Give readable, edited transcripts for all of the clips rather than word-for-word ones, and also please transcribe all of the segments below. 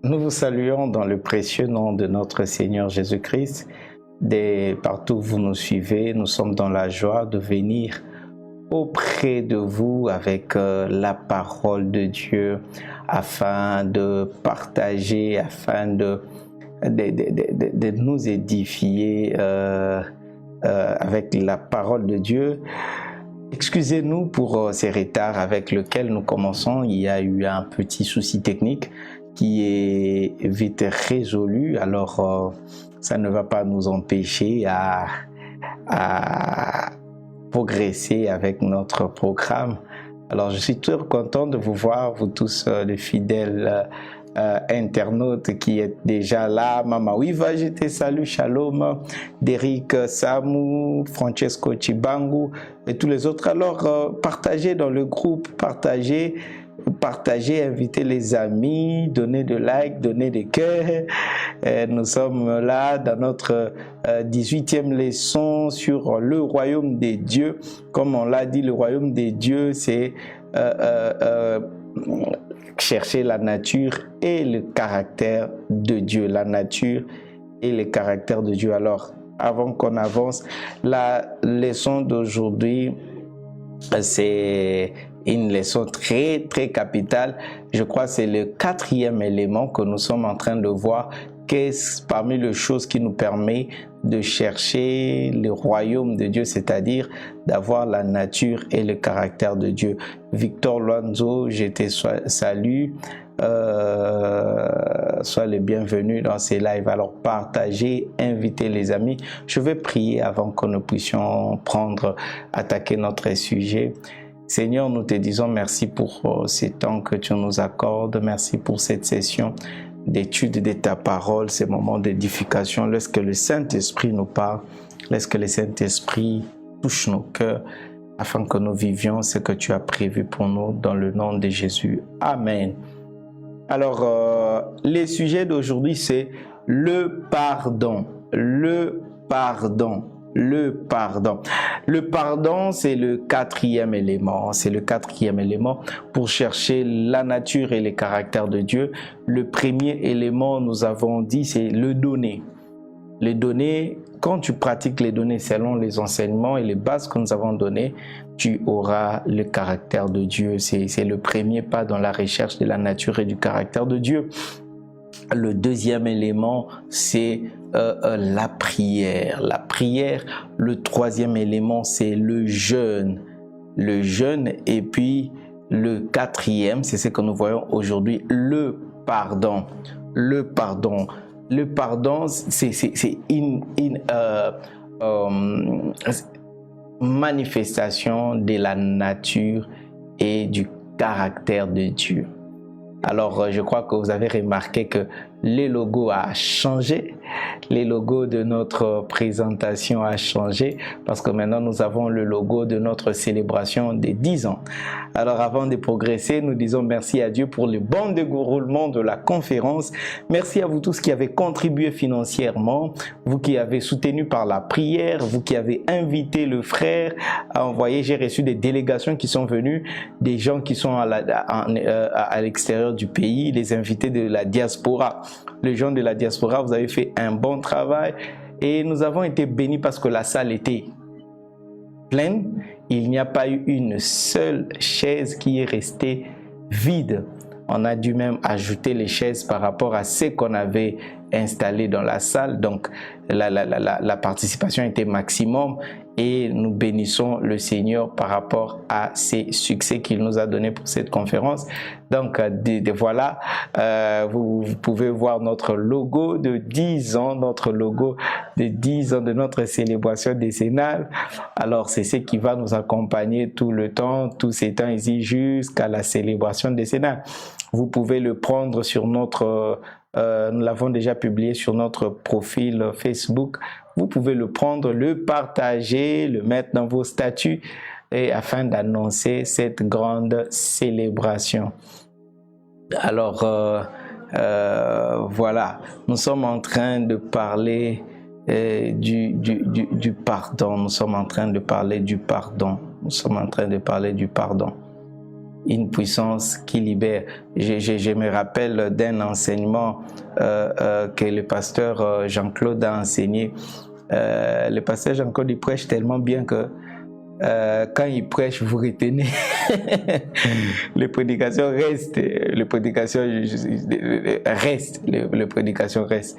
Nous vous saluons dans le précieux nom de notre Seigneur Jésus-Christ. Partout où vous nous suivez, nous sommes dans la joie de venir auprès de vous avec la parole de Dieu afin de partager, afin de nous édifier avec la parole de Dieu. Excusez-nous pour ces retards avec lesquels nous commençons. Il y a eu un petit souci technique qui est vite résolu. Alors, ça ne va pas nous empêcher à progresser avec notre programme. Alors, je suis très content de vous voir, vous tous les fidèles internautes qui êtes déjà là. Mama Wiva, je te salue, Shalom, Derrick Samu, Francesco Chibangu et tous les autres. Alors, partagez dans le groupe, partagez, invitez les amis, donnez des likes, donnez des cœurs. Nous sommes là dans notre 18e leçon sur le royaume des dieux. Comme on l'a dit, le royaume des dieux, c'est chercher la nature et le caractère de Dieu. La nature et le caractère de Dieu. Alors, avant qu'on avance, la leçon d'aujourd'hui, c'est une leçon très capitale. Je crois que c'est le 4e élément que nous sommes en train de voir. Qu'est-ce parmi les choses qui nous permet de chercher le royaume de Dieu, c'est-à-dire d'avoir la nature et le caractère de Dieu. Victor Luanzo, je te salue. Sois le bienvenu dans ces lives. Alors partagez, invitez les amis. Je vais prier avant que nous puissions attaquer notre sujet. Seigneur, nous te disons merci pour ces temps que tu nous accordes. Merci pour cette session d'étude de ta parole, ces moments d'édification. Laisse que le Saint-Esprit nous parle. Laisse que le Saint-Esprit touche nos cœurs afin que nous vivions ce que tu as prévu pour nous dans le nom de Jésus. Amen. Alors, les sujets d'aujourd'hui, c'est le pardon. Le pardon. Le pardon. Le pardon, c'est le 4e élément. C'est le 4e élément pour chercher la nature et les caractères de Dieu. Le premier élément, nous avons dit, c'est le donner. Les données, quand tu pratiques les données selon les enseignements et les bases que nous avons données, tu auras le caractère de Dieu. C'est le premier pas dans la recherche de la nature et du caractère de Dieu. Le deuxième élément, c'est la prière. La prière. Le 3e élément, c'est le jeûne. Le jeûne. Et puis, le 4e, c'est ce que nous voyons aujourd'hui, le pardon. Le pardon. Le pardon, c'est une manifestation de la nature et du caractère de Dieu. Alors, je crois que vous avez remarqué que le logo a changé. Le logo de notre présentation a changé parce que maintenant, nous avons le logo de notre célébration des 10 ans. Alors, avant de progresser, nous disons merci à Dieu pour le bon déroulement de la conférence. Merci à vous tous qui avez contribué financièrement, vous qui avez soutenu par la prière, vous qui avez invité le frère à envoyer. J'ai reçu des délégations qui sont venues, des gens qui sont à l'extérieur du pays, les invités de la diaspora. Les gens de la diaspora, vous avez fait un bon travail et nous avons été bénis parce que la salle était pleine. Il n'y a pas eu une seule chaise qui est restée vide. On a dû même ajouter les chaises par rapport à ce qu'on avait installé dans la salle. Donc, la participation était maximum et nous bénissons le Seigneur par rapport à ces succès qu'il nous a donnés pour cette conférence. Donc, voilà, vous pouvez voir notre logo de 10 ans, notre logo de 10 ans de notre célébration décennale. Alors, c'est ce qui va nous accompagner tout le temps, tous ces temps ici jusqu'à la célébration décennale. Vous pouvez le prendre sur notre... nous l'avons déjà publié sur notre profil Facebook. Vous pouvez le prendre, le partager, le mettre dans vos statuts et afin d'annoncer cette grande célébration. Alors, voilà, nous sommes en train de parler du pardon. Nous sommes en train de parler du pardon. Nous sommes en train de parler du pardon. une puissance qui libère. Je me rappelle d'un enseignement que le pasteur Jean-Claude a enseigné. Le pasteur Jean-Claude, il prêche tellement bien que quand il prêche, vous retenez. Les prédications restent. Les prédications restent. Les prédications restent.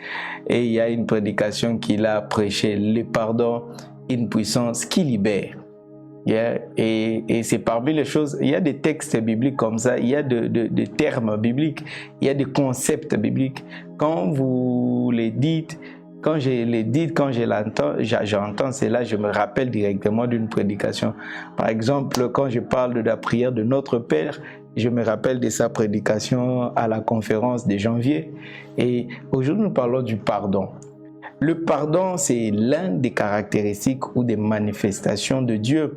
Et il y a une prédication qu'il a prêchée, le pardon, une puissance qui libère. Yeah. Et c'est parmi les choses, il y a des textes bibliques comme ça, il y a des termes bibliques, il y a des concepts bibliques. Quand vous les dites, quand je les dis, quand je l'entends, j'entends cela, je me rappelle directement d'une prédication. Par exemple, quand je parle de la prière de Notre Père, je me rappelle de sa prédication à la conférence de janvier. Et aujourd'hui, nous parlons du pardon. Le pardon, c'est l'un des caractéristiques ou des manifestations de Dieu,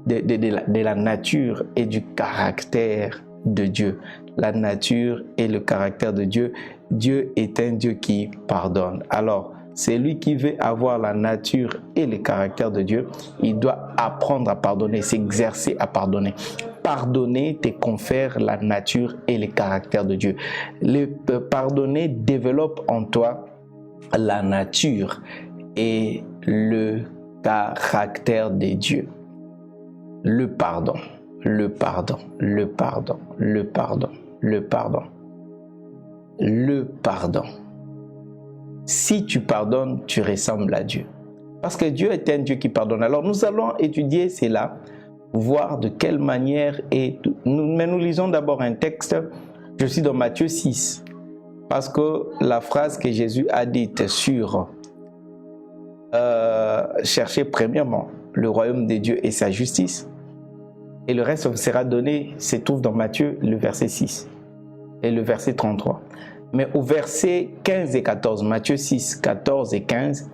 de la nature et du caractère de Dieu. La nature et le caractère de Dieu. Dieu est un Dieu qui pardonne. Alors, celui qui veut avoir la nature et le caractère de Dieu, il doit apprendre à pardonner, s'exercer à pardonner. Pardonner te confère la nature et le caractère de Dieu. Le pardonner développe en toi la nature et le caractère de Dieu. Le pardon, le pardon, le pardon, le pardon, le pardon, le pardon. Si tu pardonnes, tu ressembles à Dieu. Parce que Dieu est un Dieu qui pardonne. Alors nous allons étudier cela, voir de quelle manière, mais nous lisons d'abord un texte, je suis dans Matthieu 6. Parce que la phrase que Jésus a dite sur chercher premièrement le royaume de Dieu et sa justice, et le reste vous sera donné, se trouve dans Matthieu, le verset 6 et le verset 33. Mais au verset 15 et 14, Matthieu 6, 14 et 15,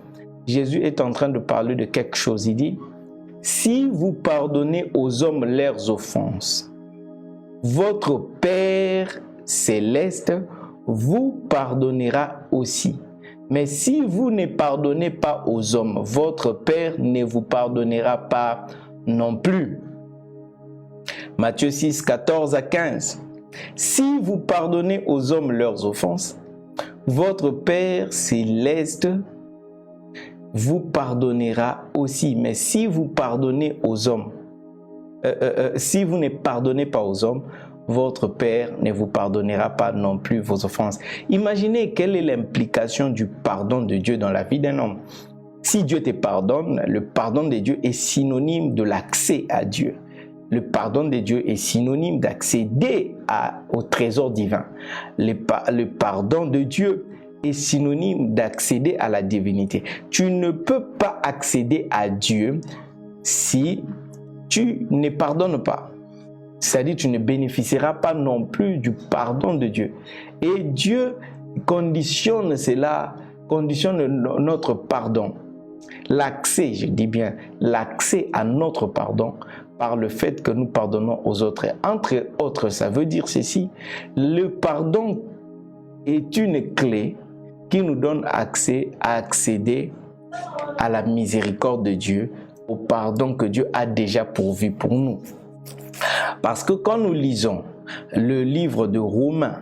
Jésus est en train de parler de quelque chose. Il dit, « Si vous pardonnez aux hommes leurs offenses, votre Père céleste vous pardonnera aussi. Mais si vous ne pardonnez pas aux hommes, votre Père ne vous pardonnera pas non plus. » Matthieu 6, 14 à 15. « Si vous pardonnez aux hommes leurs offenses, votre Père céleste vous pardonnera aussi. Mais si vous pardonnez aux hommes, si vous ne pardonnez pas aux hommes, votre Père ne vous pardonnera pas non plus vos offenses. » Imaginez quelle est l'implication du pardon de Dieu dans la vie d'un homme. Si Dieu te pardonne, le pardon de Dieu est synonyme de l'accès à Dieu. Le pardon de Dieu est synonyme d'accéder au trésor divin. Le pardon de Dieu est synonyme d'accéder à la divinité. Tu ne peux pas accéder à Dieu si tu ne pardonnes pas. C'est-à-dire tu ne bénéficieras pas non plus du pardon de Dieu. Et Dieu conditionne cela, conditionne notre pardon. L'accès, je dis bien, l'accès à notre pardon par le fait que nous pardonnons aux autres. Entre autres, ça veut dire ceci, le pardon est une clé qui nous donne accès à accéder à la miséricorde de Dieu, au pardon que Dieu a déjà pourvu pour nous. Parce que quand nous lisons le livre de Romains,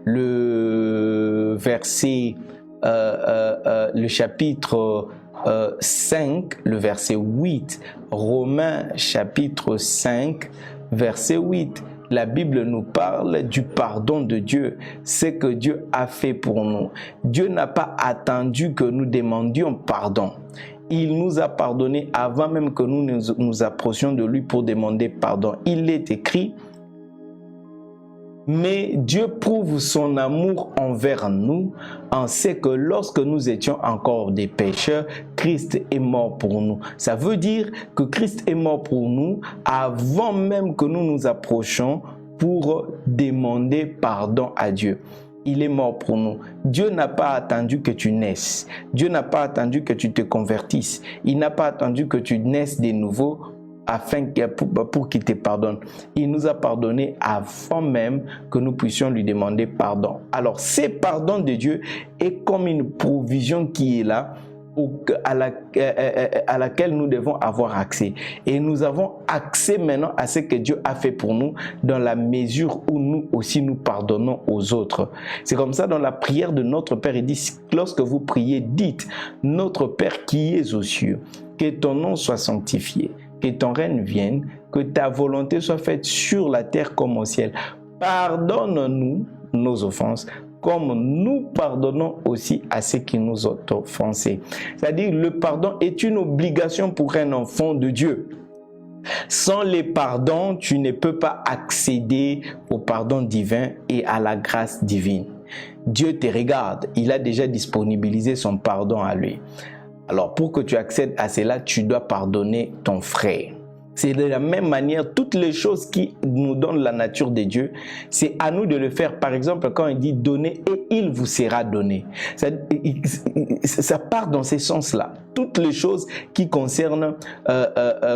le verset, le chapitre 5, le verset 8, Romains chapitre 5, verset 8, la Bible nous parle du pardon de Dieu, ce que Dieu a fait pour nous. Dieu n'a pas attendu que nous demandions pardon. Il nous a pardonné avant même que nous nous approchions de lui pour demander pardon. Il est écrit, mais Dieu prouve son amour envers nous en ce que lorsque nous étions encore des pécheurs, Christ est mort pour nous. Ça veut dire que Christ est mort pour nous avant même que nous nous approchions pour demander pardon à Dieu. Il est mort pour nous. Dieu n'a pas attendu que tu naisses. Dieu n'a pas attendu que tu te convertisses. Il n'a pas attendu que tu naisses de nouveau pour qu'il te pardonne. Il nous a pardonné avant même que nous puissions lui demander pardon. Alors, ce pardon de Dieu est comme une provision qui est là à laquelle nous devons avoir accès. Et nous avons accès maintenant à ce que Dieu a fait pour nous dans la mesure où nous aussi nous pardonnons aux autres. C'est comme ça dans la prière de notre Père, il dit, lorsque vous priez, dites, notre Père qui es aux cieux, que ton nom soit sanctifié, que ton règne vienne, que ta volonté soit faite sur la terre comme au ciel. Pardonne-nous nos offenses, comme nous pardonnons aussi à ceux qui nous ont offensés. C'est-à-dire, le pardon est une obligation pour un enfant de Dieu. Sans les pardons, tu ne peux pas accéder au pardon divin et à la grâce divine. Dieu te regarde, il a déjà disponibilisé son pardon à lui. Alors, pour que tu accèdes à cela, tu dois pardonner ton frère. C'est de la même manière, toutes les choses qui nous donnent la nature de Dieu, c'est à nous de le faire. Par exemple, quand il dit « donnez et il vous sera donné », ça part dans ces sens-là. Toutes les choses qui concernent,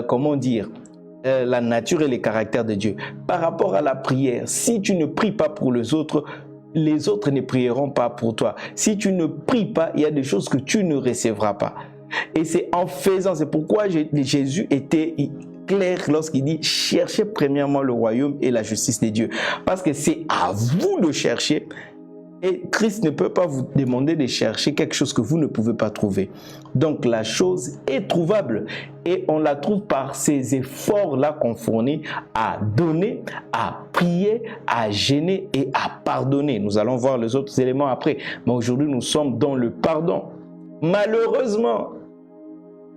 comment dire, la nature et les caractères de Dieu. Par rapport à la prière, si tu ne pries pas pour les autres ne prieront pas pour toi. Si tu ne pries pas, il y a des choses que tu ne recevras pas. Et c'est en faisant, c'est pourquoi Jésus était clair lorsqu'il dit cherchez premièrement le royaume et la justice de Dieu, parce que c'est à vous de chercher et Christ ne peut pas vous demander de chercher quelque chose que vous ne pouvez pas trouver. Donc la chose est trouvable et on la trouve par ces efforts là qu'on fournit à donner, à prier, à gêner et à pardonner. Nous allons voir les autres éléments après, mais aujourd'hui nous sommes dans le pardon. Malheureusement,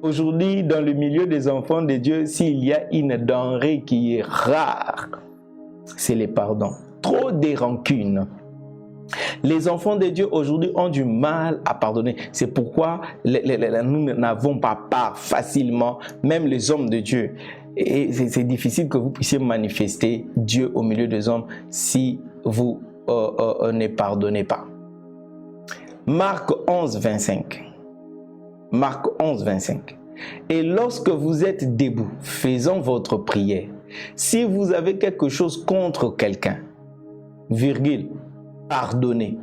aujourd'hui, dans le milieu des enfants de Dieu, s'il y a une denrée qui est rare, c'est le pardon. Trop de rancune. Les enfants de Dieu aujourd'hui ont du mal à pardonner. C'est pourquoi nous n'avons pas part facilement, même les hommes de Dieu. Et c'est difficile que vous puissiez manifester Dieu au milieu des hommes si vous ne pardonnez pas. Marc 11, 25. Marc 11, 25. Et lorsque vous êtes debout, faisant votre prière, si vous avez quelque chose contre quelqu'un, virgule, pardonnez,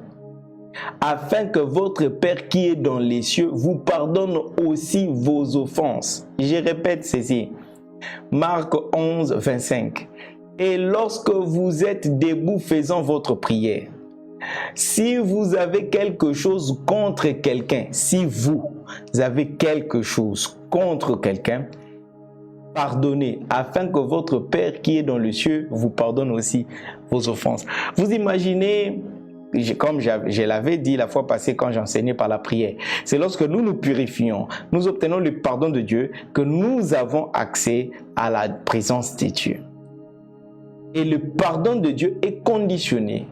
afin que votre Père qui est dans les cieux vous pardonne aussi vos offenses. Je répète ceci. Marc 11, 25. Et lorsque vous êtes debout faisant votre prière, si vous avez quelque chose contre quelqu'un, si vous avez quelque chose contre quelqu'un, pardonnez, afin que votre Père qui est dans le ciel vous pardonne aussi vos offenses. Vous imaginez, comme je l'avais dit la fois passée quand j'enseignais par la prière, c'est lorsque nous nous purifions, nous obtenons le pardon de Dieu, que nous avons accès à la présence de Dieu. Et le pardon de Dieu est conditionné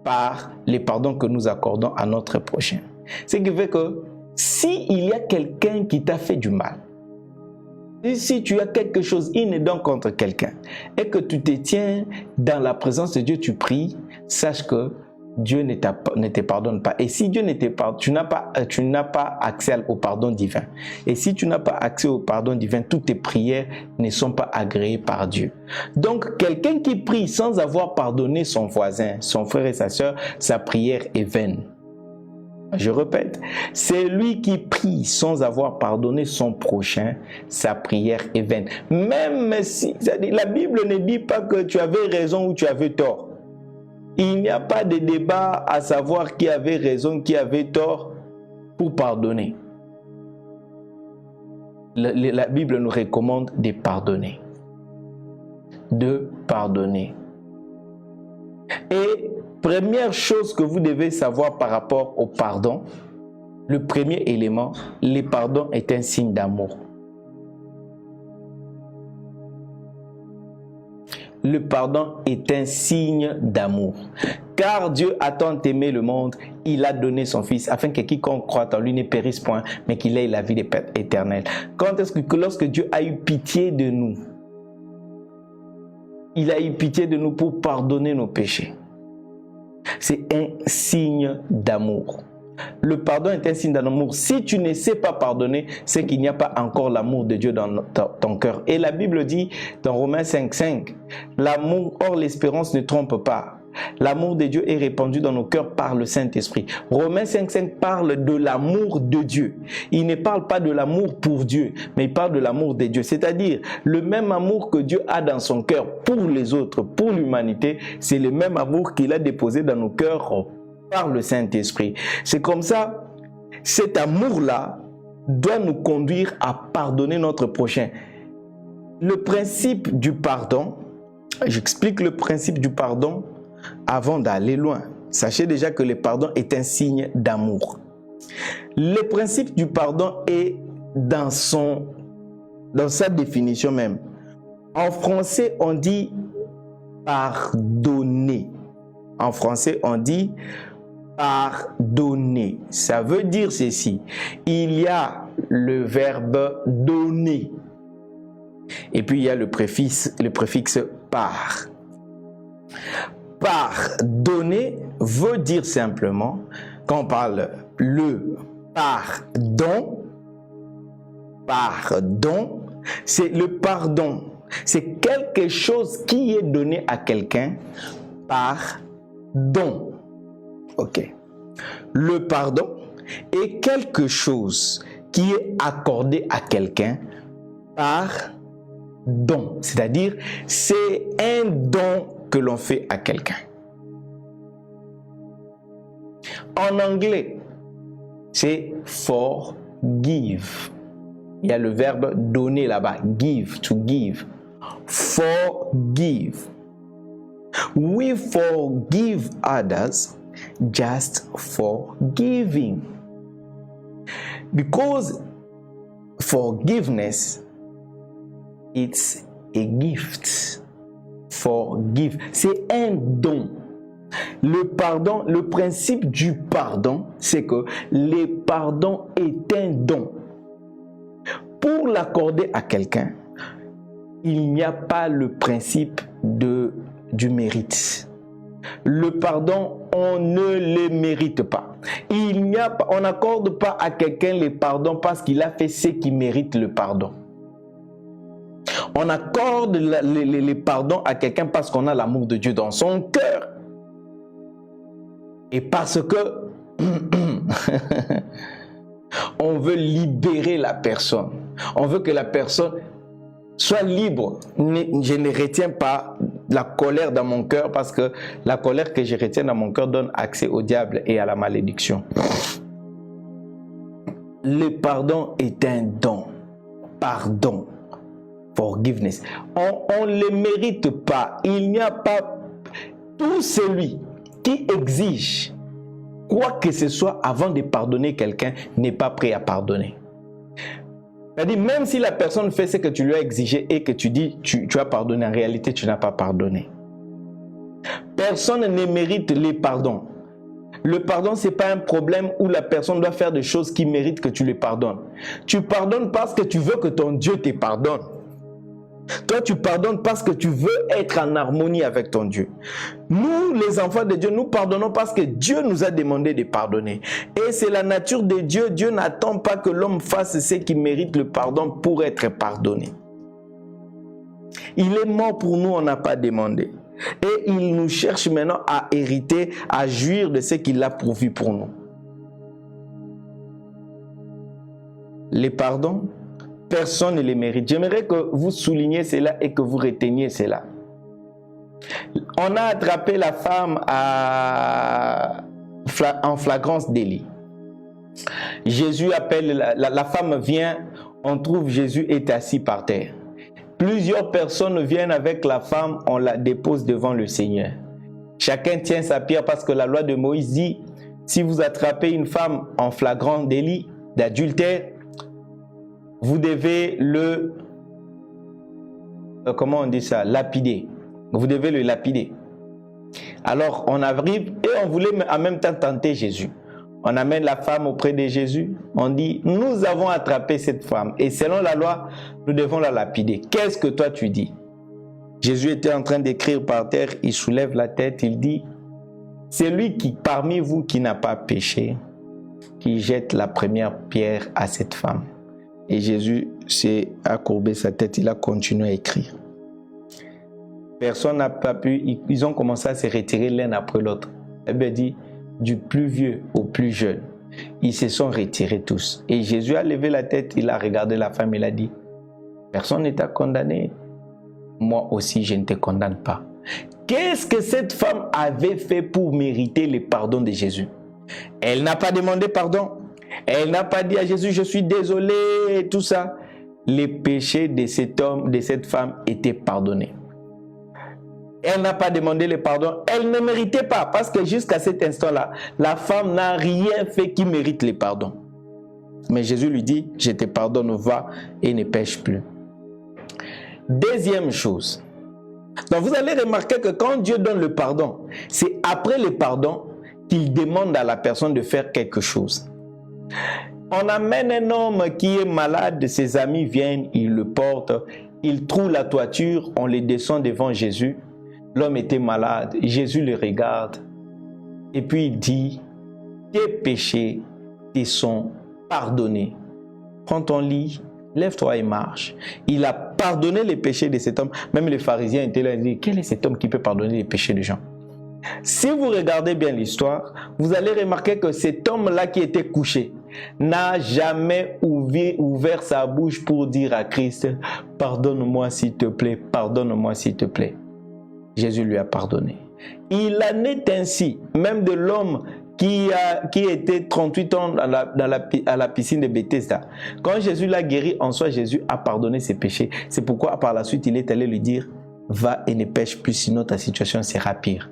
par les pardons que nous accordons à notre prochain. Ce qui fait que s'il y a quelqu'un qui t'a fait du mal, et si tu as quelque chose inédent contre quelqu'un et que tu te tiens dans la présence de Dieu, tu pries, sache que Dieu ne te pardonne pas. Et si Dieu ne te pardonne, tu n'as pas accès au pardon divin. Et si tu n'as pas accès au pardon divin, toutes tes prières ne sont pas agréées par Dieu. Donc, quelqu'un qui prie sans avoir pardonné son voisin, son frère et sa sœur, sa prière est vaine. Je répète, c'est lui qui prie sans avoir pardonné son prochain, sa prière est vaine. Même si, la Bible ne dit pas que tu avais raison ou tu avais tort. Il n'y a pas de débat à savoir qui avait raison, qui avait tort pour pardonner. La Bible nous recommande de pardonner. De pardonner. Et première chose que vous devez savoir par rapport au pardon, le premier élément, le pardon est un signe d'amour. Le pardon est un signe d'amour. Car Dieu a tant aimé le monde, il a donné son Fils, afin que quiconque croit en lui ne périsse point, mais qu'il ait la vie éternelle. Quand est-ce que lorsque Dieu a eu pitié de nous, il a eu pitié de nous pour pardonner nos péchés. C'est un signe d'amour. Le pardon est un signe d'amour. Si tu ne sais pas pardonner, c'est qu'il n'y a pas encore l'amour de Dieu dans ton cœur. Et la Bible dit dans Romains 5,5, l'amour hors l'espérance ne trompe pas. L'amour de Dieu est répandu dans nos cœurs par le Saint-Esprit. Romains 5,5 parle de l'amour de Dieu. Il ne parle pas de l'amour pour Dieu, mais il parle de l'amour de Dieu. C'est-à-dire, le même amour que Dieu a dans son cœur pour les autres, pour l'humanité, c'est le même amour qu'il a déposé dans nos cœurs par le Saint-Esprit. C'est comme ça, cet amour-là doit nous conduire à pardonner notre prochain. Le principe du pardon, j'explique le principe du pardon avant d'aller loin. Sachez déjà que le pardon est un signe d'amour. Le principe du pardon est dans sa définition même. En français, on dit pardonner. En français, on dit pardonner. Ça veut dire ceci. Il y a le verbe donner. Et puis il y a le préfixe par. Pardonner veut dire simplement, quand on parle le pardon, c'est le pardon. C'est quelque chose qui est donné à quelqu'un par don. Ok. Le pardon est quelque chose qui est accordé à quelqu'un par don. C'est-à-dire, c'est un don que l'on fait à quelqu'un. En anglais, c'est forgive. Il y a le verbe donner là-bas, give, to give. Forgive. We forgive others just for giving. Because forgiveness, it's a gift. Forgive. C'est un don. Le pardon, le principe du pardon, c'est que le pardon est un don. Pour l'accorder à quelqu'un, il n'y a pas le principe du mérite. Le pardon, on ne le mérite pas. On n'accorde pas à quelqu'un le pardon parce qu'il a fait ce qui mérite le pardon. On accorde le pardon à quelqu'un parce qu'on a l'amour de Dieu dans son cœur. Et parce que on veut libérer la personne. On veut que la personne soit libre. Je ne retiens pas la colère dans mon cœur parce que la colère que je retiens dans mon cœur donne accès au diable et à la malédiction. Le pardon est un don. Pardon. Forgiveness. On ne le mérite pas. Il n'y a pas tout celui qui exige quoi que ce soit avant de pardonner quelqu'un n'est pas prêt à pardonner. C'est-à-dire, même si la personne fait ce que tu lui as exigé et que tu dis tu as pardonné, en réalité tu n'as pas pardonné. Personne ne mérite les pardons. Le pardon, ce n'est pas un problème où la personne doit faire des choses qui méritent que tu les pardonnes. Tu pardonnes parce que tu veux que ton Dieu te pardonne. Toi, tu pardonnes parce que tu veux être en harmonie avec ton Dieu. Nous, les enfants de Dieu, nous pardonnons parce que Dieu nous a demandé de pardonner. Et c'est la nature de Dieu. Dieu n'attend pas que l'homme fasse ce qui mérite le pardon pour être pardonné. Il est mort pour nous, on n'a pas demandé. Et il nous cherche maintenant à hériter, à jouir de ce qu'il a pourvu pour nous. Les pardons, personne ne les mérite. J'aimerais que vous souligniez cela et que vous reteniez cela. On a attrapé la femme en flagrance délit. Jésus appelle, la femme vient, on trouve Jésus est assis par terre. Plusieurs personnes viennent avec la femme, on la dépose devant le Seigneur. Chacun tient sa pierre parce que la loi de Moïse dit, si vous attrapez une femme en flagrant délit d'adultère, vous devez comment on dit ça, lapider. Vous devez le lapider. Alors on arrive et on voulait en même temps tenter Jésus. On amène la femme auprès de Jésus. On dit, nous avons attrapé cette femme et selon la loi, nous devons la lapider. Qu'est-ce que toi tu dis? Jésus était en train d'écrire par terre, il soulève la tête, il dit, c'est lui qui, parmi vous qui n'a pas péché, qui jette la première pierre à cette femme. Et Jésus s'est accourbé sa tête, il a continué à écrire. Personne n'a pas pu, ils ont commencé à se retirer l'un après l'autre. La Bible dit, du plus vieux au plus jeune, ils se sont retirés tous. Et Jésus a levé la tête, il a regardé la femme, il a dit, personne n'est à condamner. Moi aussi, je ne te condamne pas. Qu'est-ce que cette femme avait fait pour mériter le pardon de Jésus? Elle n'a pas demandé pardon. Elle n'a pas dit à Jésus, je suis désolé, et tout ça. Les péchés de cet homme, de cette femme étaient pardonnés. Elle n'a pas demandé le pardon. Elle ne méritait pas, parce que jusqu'à cet instant-là, la femme n'a rien fait qui mérite le pardon. Mais Jésus lui dit, je te pardonne, va et ne pêche plus. Deuxième chose. Donc vous allez remarquer que quand Dieu donne le pardon, c'est après le pardon qu'il demande à la personne de faire quelque chose. On amène un homme qui est malade, ses amis viennent, ils le portent, ils trouvent la toiture, on les descend devant Jésus. L'homme était malade, Jésus le regarde et puis il dit, tes péchés te sont pardonnés. Prends ton lit, lève-toi et marche. Il a pardonné les péchés de cet homme. Même les pharisiens étaient là et disaient, quel est cet homme qui peut pardonner les péchés des gens? Si vous regardez bien l'histoire, vous allez remarquer que cet homme-là qui était couché n'a jamais ouvert sa bouche pour dire à Christ, pardonne-moi s'il te plaît, pardonne-moi s'il te plaît. Jésus lui a pardonné. Il en est ainsi, même de l'homme qui était 38 ans à la piscine de Bethesda. Quand Jésus l'a guéri, en soi, Jésus a pardonné ses péchés. C'est pourquoi par la suite, il est allé lui dire, va et ne pêche plus, sinon ta situation sera pire.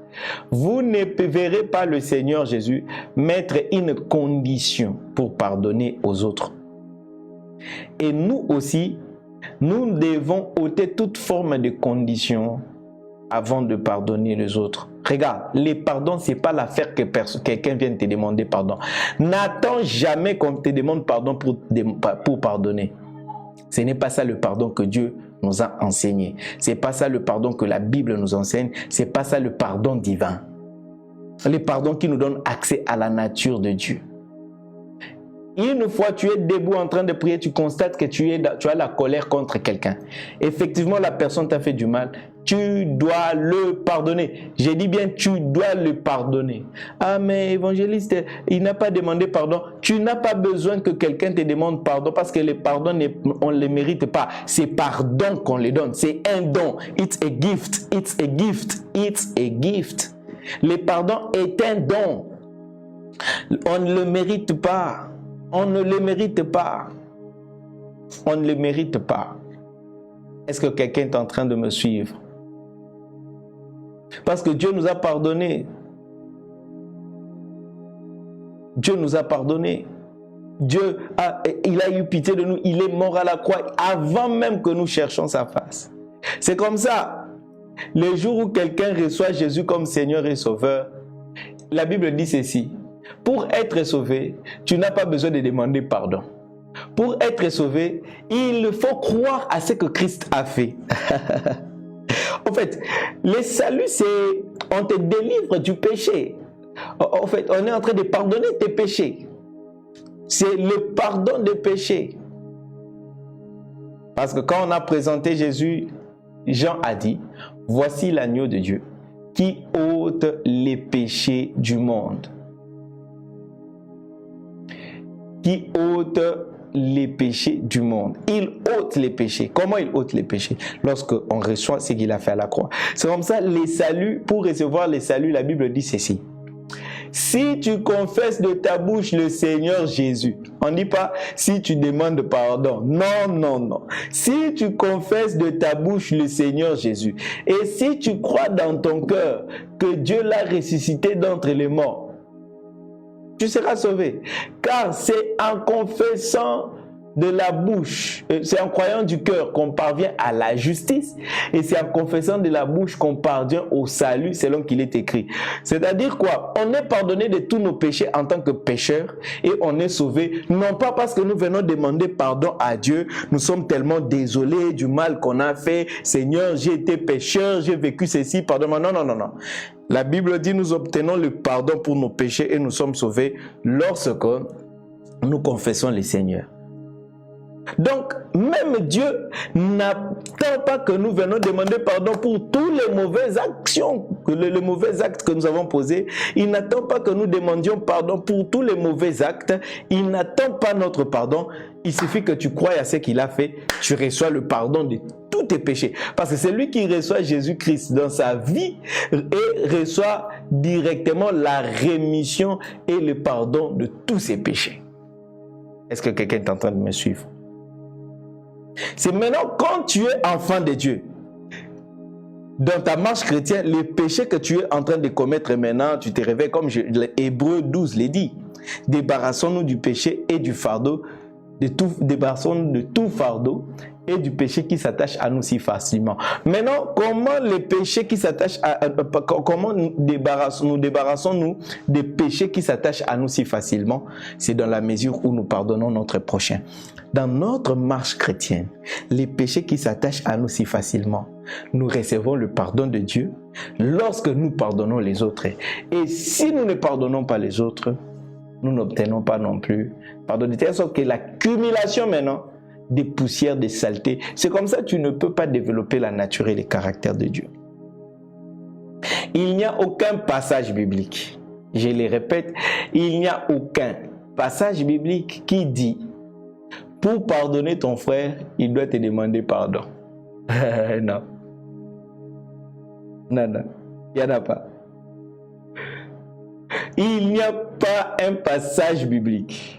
Vous ne verrez pas le Seigneur Jésus mettre une condition pour pardonner aux autres. Et nous aussi, nous devons ôter toute forme de condition avant de pardonner les autres. Regarde, les pardons, ce n'est pas l'affaire que quelqu'un vienne te demander pardon. N'attends jamais qu'on te demande pardon pour pardonner. Ce n'est pas ça le pardon que Dieu nous a enseigné. Ce n'est pas ça le pardon que la Bible nous enseigne. Ce n'est pas ça le pardon divin. Le pardon qui nous donne accès à la nature de Dieu. Une fois tu es debout en train de prier, tu constates que tu as la colère contre quelqu'un. Effectivement, la personne t'a fait du mal. Tu dois le pardonner. J'ai dit bien, tu dois le pardonner. Ah, mais évangéliste, il n'a pas demandé pardon. Tu n'as pas besoin que quelqu'un te demande pardon parce que le pardon, on ne le mérite pas. C'est pardon qu'on le donne. C'est un don. It's a gift. It's a gift. It's a gift. Le pardon est un don. On ne le mérite pas. On ne le mérite pas. On ne le mérite pas. Est-ce que quelqu'un est en train de me suivre? Parce que Dieu nous a pardonné. Dieu nous a pardonné. Il a eu pitié de nous. Il est mort à la croix avant même que nous cherchions sa face. C'est comme ça. Le jour où quelqu'un reçoit Jésus comme Seigneur et Sauveur, la Bible dit ceci. Pour être sauvé, tu n'as pas besoin de demander pardon. Pour être sauvé, il faut croire à ce que Christ a fait. En fait, le salut, c'est on te délivre du péché. En fait, on est en train de pardonner tes péchés. C'est le pardon des péchés. Parce que quand on a présenté Jésus, Jean a dit, voici l'agneau de Dieu qui ôte les péchés du monde. Qui ôte les péchés du monde. Il ôte les péchés. Comment il ôte les péchés? Lorsqu'on reçoit ce qu'il a fait à la croix. C'est comme ça, les saluts, pour recevoir les saluts, la Bible dit ceci. Si tu confesses de ta bouche le Seigneur Jésus, on ne dit pas si tu demandes pardon. Non, non, non. Si tu confesses de ta bouche le Seigneur Jésus, et si tu crois dans ton cœur que Dieu l'a ressuscité d'entre les morts, tu seras sauvé. Car c'est en confessant de la bouche, c'est en croyant du cœur qu'on parvient à la justice, et c'est en confessant de la bouche qu'on parvient au salut selon qu'il est écrit. C'est-à-dire quoi? On est pardonné de tous nos péchés en tant que pécheurs et on est sauvé, non pas parce que nous venons demander pardon à Dieu, nous sommes tellement désolés du mal qu'on a fait, Seigneur, j'ai été pécheur, j'ai vécu ceci, pardonne-moi. Non, non, non, non. La Bible dit nous obtenons le pardon pour nos péchés et nous sommes sauvés lorsque nous confessons le Seigneur. Donc, même Dieu n'attend pas que nous venons demander pardon pour tous les mauvaises actions, les mauvais actes que nous avons posés. Il n'attend pas que nous demandions pardon pour tous les mauvais actes. Il n'attend pas notre pardon. Il suffit que tu croies à ce qu'il a fait. Tu reçois le pardon de tous tes péchés. Parce que c'est lui qui reçoit Jésus-Christ dans sa vie et reçoit directement la rémission et le pardon de tous ses péchés. Est-ce que quelqu'un est en train de me suivre? C'est maintenant quand tu es enfant de Dieu, dans ta marche chrétienne, les péchés que tu es en train de commettre maintenant, tu te réveilles comme Hébreux 12 le dit. Débarrassons-nous du péché et du fardeau, débarrassons-nous de tout fardeau et du péché qui s'attache à nous si facilement. Maintenant, comment les péchés qui s'attachent comment nous débarrassons-nous des péchés qui s'attachent à nous si facilement? C'est dans la mesure où nous pardonnons notre prochain. Dans notre marche chrétienne, les péchés qui s'attachent à nous si facilement, nous recevons le pardon de Dieu lorsque nous pardonnons les autres. Et si nous ne pardonnons pas les autres, nous n'obtenons pas non plus pardon. De telle sorte que l'accumulation maintenant des poussières, des saletés, c'est comme ça que tu ne peux pas développer la nature et le caractère de Dieu. Il n'y a aucun passage biblique, je le répète, il n'y a aucun passage biblique qui dit pour pardonner ton frère, il doit te demander pardon. Non. Non, non, il n'y en a pas. Il n'y a pas un passage biblique.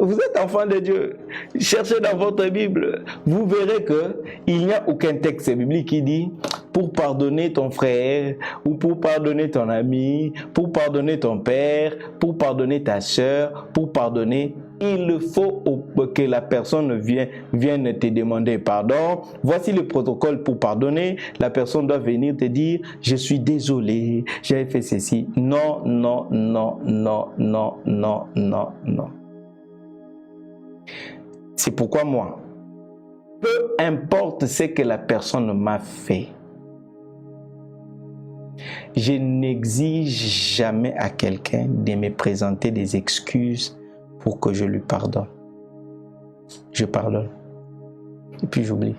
Vous êtes enfant de Dieu, cherchez dans votre Bible, vous verrez qu'il n'y a aucun texte biblique qui dit pour pardonner ton frère, ou pour pardonner ton ami, pour pardonner ton père, pour pardonner ta soeur, pour pardonner. Il faut que la personne vienne te demander pardon. Voici le protocole pour pardonner. La personne doit venir te dire « Je suis désolé, j'avais fait ceci. » Non, non, non, non, non, non, non, non. C'est pourquoi moi, peu importe ce que la personne m'a fait, je n'exige jamais à quelqu'un de me présenter des excuses pour que je lui pardonne. Je pardonne. Et puis j'oublie.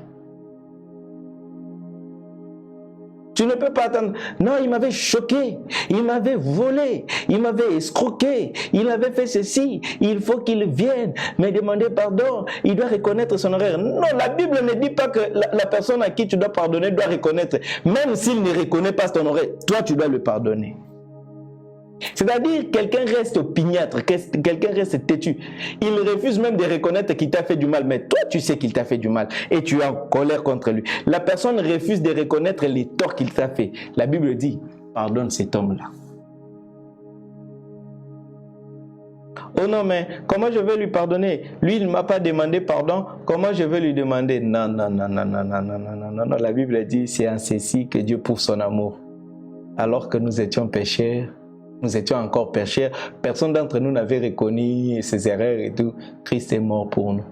Tu ne peux pas attendre. Non, il m'avait choqué, il m'avait volé, il m'avait escroqué, il avait fait ceci. Il faut qu'il vienne me demander pardon. Il doit reconnaître son erreur. Non, la Bible ne dit pas que la personne à qui tu dois pardonner doit reconnaître. Même s'il ne reconnaît pas ton erreur, toi tu dois le pardonner. C'est-à-dire, quelqu'un reste opiniâtre, quelqu'un reste têtu. Il refuse même de reconnaître qu'il t'a fait du mal, mais toi, tu sais qu'il t'a fait du mal et tu es en colère contre lui. La personne refuse de reconnaître les torts qu'il t'a fait. La Bible dit, pardonne cet homme-là. Oh non, mais comment je vais lui pardonner? Lui, il ne m'a pas demandé pardon. Comment je vais lui demander? Non, non, non, non, non, non, non, non, non, non, non. La Bible dit, c'est en ceci que Dieu prouve son amour. Alors que nous étions pécheurs, nous étions encore pécheurs, personne d'entre nous n'avait reconnu ses erreurs et tout. Christ est mort pour nous.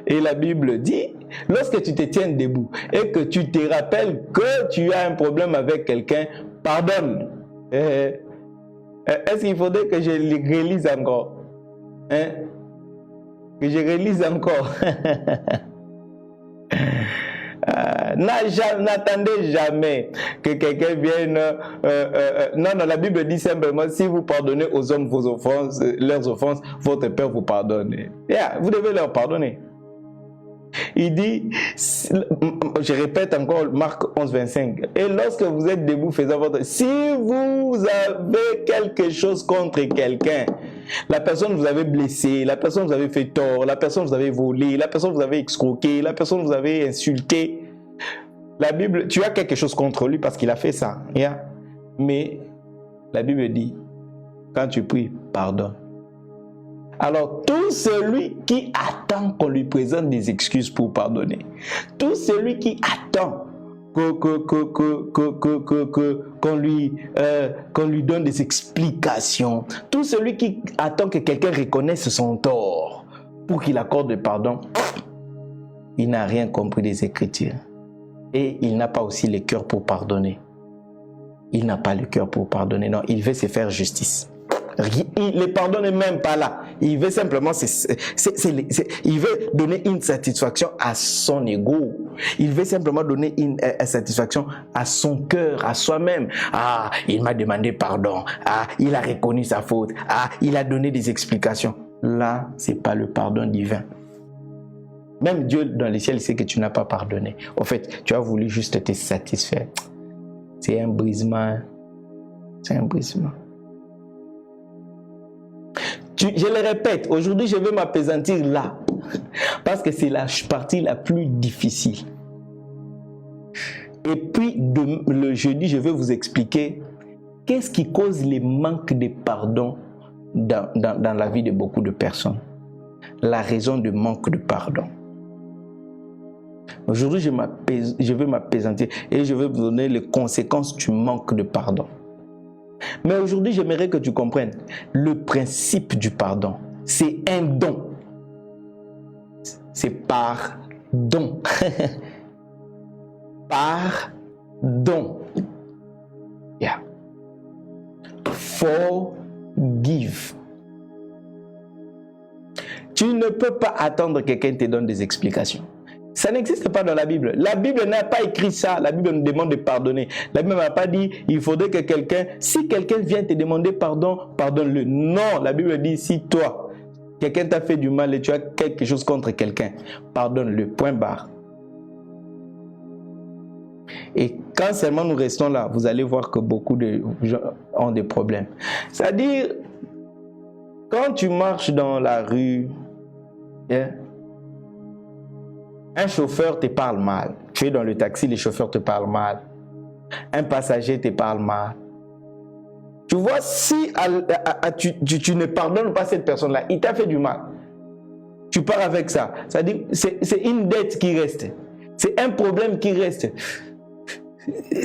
Et la Bible dit, lorsque tu te tiens debout et que tu te rappelles que tu as un problème avec quelqu'un, pardonne. Est-ce qu'il faudrait que je le relise encore? Que je relise encore? N'attendez jamais que quelqu'un vienne. Non, la Bible dit simplement, si vous pardonnez aux hommes vos offenses, leurs offenses, votre Père vous pardonne. Vous devez leur pardonner. Il dit, je répète encore Marc 11, 25, et lorsque vous êtes debout faisant votre... Si vous avez quelque chose contre quelqu'un, la personne vous avez blessé, la personne vous avez fait tort, la personne vous avez volé, la personne vous avez escroqué, la personne vous avez insulté, la Bible, tu as quelque chose contre lui parce qu'il a fait ça. Mais la Bible dit, quand tu pries, pardonne. Alors, tout celui qui attend qu'on lui présente des excuses pour pardonner, tout celui qui attend qu'on lui donne des explications, tout celui qui attend que quelqu'un reconnaisse son tort pour qu'il accorde le pardon, il n'a rien compris des Écritures. Et il n'a pas aussi le cœur pour pardonner. Il n'a pas le cœur pour pardonner. Non, il veut se faire justice. Il ne les pardonne même pas là. Il veut simplement, il veut donner une satisfaction à son ego. Il veut simplement donner une satisfaction à son cœur, à soi-même. Ah, il m'a demandé pardon. Ah, il a reconnu sa faute. Ah, il a donné des explications. Là, ce n'est pas le pardon divin. Même Dieu dans les ciels sait que tu n'as pas pardonné. En fait, tu as voulu juste te satisfaire. C'est un brisement. C'est un brisement. Je le répète, aujourd'hui je vais m'appesantir là. Parce que c'est la partie la plus difficile. Et puis le jeudi, je vais vous expliquer qu'est-ce qui cause les manques de pardon dans la vie de beaucoup de personnes. La raison de manque de pardon. Aujourd'hui, je vais m'appesantir et je vais vous donner les conséquences du manque de pardon. Mais aujourd'hui, j'aimerais que tu comprennes le principe du pardon. C'est un don. C'est pardon. Pardon. Yeah. Forgive. Tu ne peux pas attendre que quelqu'un te donne des explications. Ça n'existe pas dans la Bible. La Bible n'a pas écrit ça. La Bible nous demande de pardonner. La Bible n'a pas dit, il faudrait que quelqu'un, si quelqu'un vient te demander pardon, pardonne-le. Non, la Bible dit, si toi, quelqu'un t'a fait du mal et tu as quelque chose contre quelqu'un, pardonne-le. Point barre. Et quand seulement nous restons là, vous allez voir que beaucoup de gens ont des problèmes. C'est-à-dire, quand tu marches dans la rue, yeah, un chauffeur te parle mal. Tu es dans le taxi, les chauffeurs te parlent mal. Un passager te parle mal. Tu vois, si tu ne pardonnes pas cette personne-là, il t'a fait du mal. Tu pars avec ça. C'est-à-dire, c'est une dette qui reste. C'est un problème qui reste.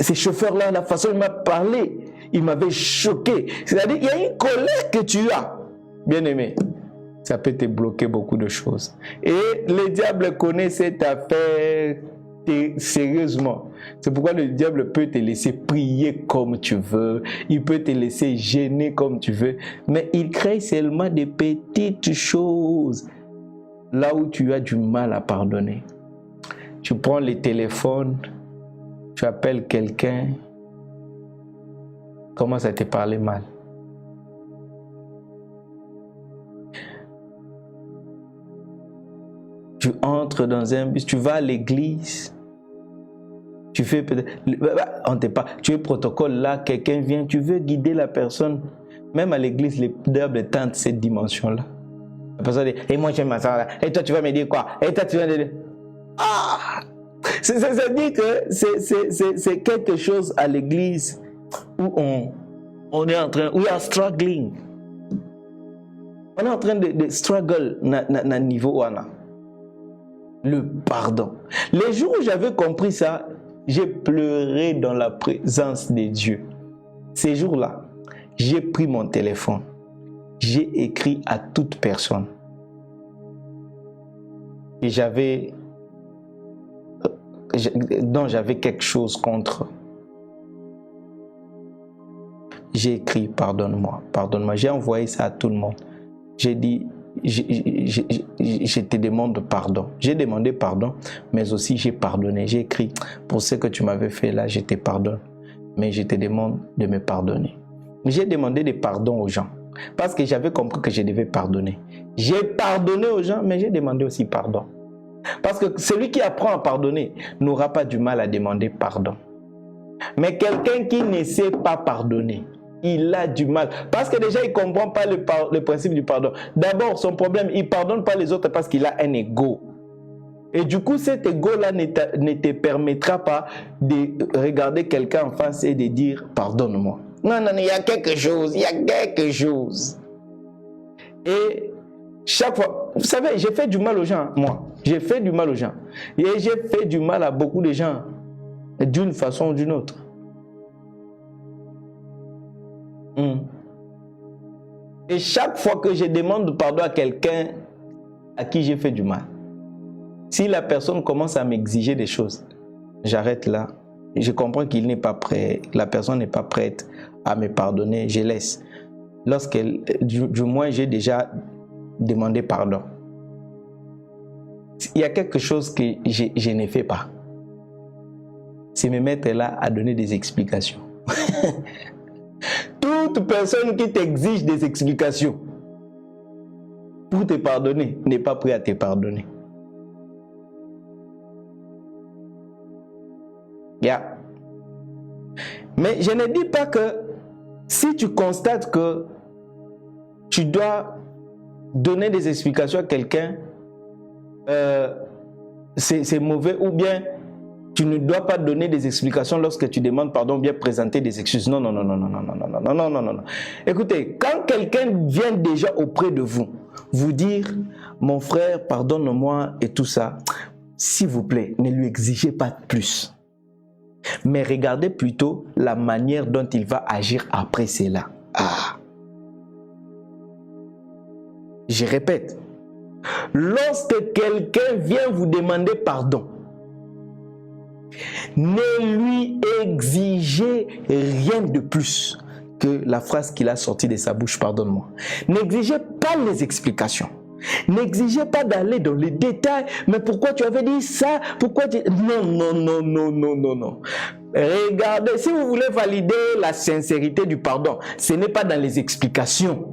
Ces chauffeurs-là, la façon dont il m'a parlé, il m'avait choqué. C'est-à-dire, il y a une colère que tu as, bien aimé. Ça peut te bloquer beaucoup de choses. Et le diable connaît cette affaire sérieusement. C'est pourquoi le diable peut te laisser prier comme tu veux. Il peut te laisser gêner comme tu veux. Mais il crée seulement des petites choses. Là où tu as du mal à pardonner. Tu prends le téléphone. Tu appelles quelqu'un. Commence à te parler mal. Tu entres dans un bus, tu vas à l'église, tu fais peut-être, on te parle, tu es protocole là, quelqu'un vient, tu veux guider la personne. Même à l'église, le diable tente cette dimension-là. La personne dit, et moi j'aime ma soeur là, et toi tu vas me dire quoi? Et toi tu vas me dire, ah! C'est-à-dire que c'est quelque chose à l'église où on est en train, we are struggling. On est en train de struggle na niveau où on a. Le pardon. Les jours où j'avais compris ça, j'ai pleuré dans la présence de Dieu. Ces jours-là, j'ai pris mon téléphone. J'ai écrit à toute personne. Et dont j'avais quelque chose contre. J'ai écrit pardonne-moi, pardonne-moi. J'ai envoyé ça à tout le monde. J'ai dit, je te demande pardon. J'ai demandé pardon, mais aussi j'ai pardonné. J'ai écrit, pour ce que tu m'avais fait là, je te pardonne. Mais je te demande de me pardonner. J'ai demandé des pardons aux gens. Parce que j'avais compris que je devais pardonner. J'ai pardonné aux gens, mais j'ai demandé aussi pardon. Parce que celui qui apprend à pardonner n'aura pas du mal à demander pardon. Mais quelqu'un qui ne sait pas pardonner, il a du mal. Parce que déjà, il ne comprend pas le principe du pardon. D'abord, son problème, il ne pardonne pas les autres parce qu'il a un ego. Et du coup, cet ego-là ne te permettra pas de regarder quelqu'un en face et de dire « pardonne-moi ». Non, non, il y a quelque chose, il y a quelque chose. Et chaque fois, vous savez, j'ai fait du mal aux gens, moi. J'ai fait du mal aux gens. Et j'ai fait du mal à beaucoup de gens, d'une façon ou d'une autre. Et chaque fois que je demande pardon à quelqu'un à qui j'ai fait du mal, si la personne commence à m'exiger des choses, j'arrête là. Je comprends qu'il n'est pas prêt, la personne n'est pas prête à me pardonner, je laisse. du moins j'ai déjà demandé pardon. Il y a quelque chose que je ne fais pas. C'est me mettre là à donner des explications. Toute personne qui t'exige des explications pour te pardonner n'est pas prêt à te pardonner. Yeah. Mais je ne dis pas que si tu constates que tu dois donner des explications à quelqu'un, c'est mauvais, ou bien tu ne dois pas donner des explications lorsque tu demandes pardon, ou bien présenter des excuses. Non, non, non, non, non, non, non, non, non, non, non, non. Écoutez, quand quelqu'un vient déjà auprès de vous, vous dire, mon frère, pardonne-moi et tout ça, s'il vous plaît, ne lui exigez pas plus. Mais regardez plutôt la manière dont il va agir après cela. Ah. Je répète, lorsque quelqu'un vient vous demander pardon, ne lui exigez rien de plus que la phrase qu'il a sortie de sa bouche, pardonne-moi. N'exigez pas les explications. N'exigez pas d'aller dans les détails. Mais pourquoi tu avais dit ça? Pourquoi tu... Non, non, non, non, non, non, non. Regardez, si vous voulez valider la sincérité du pardon, ce n'est pas dans les explications.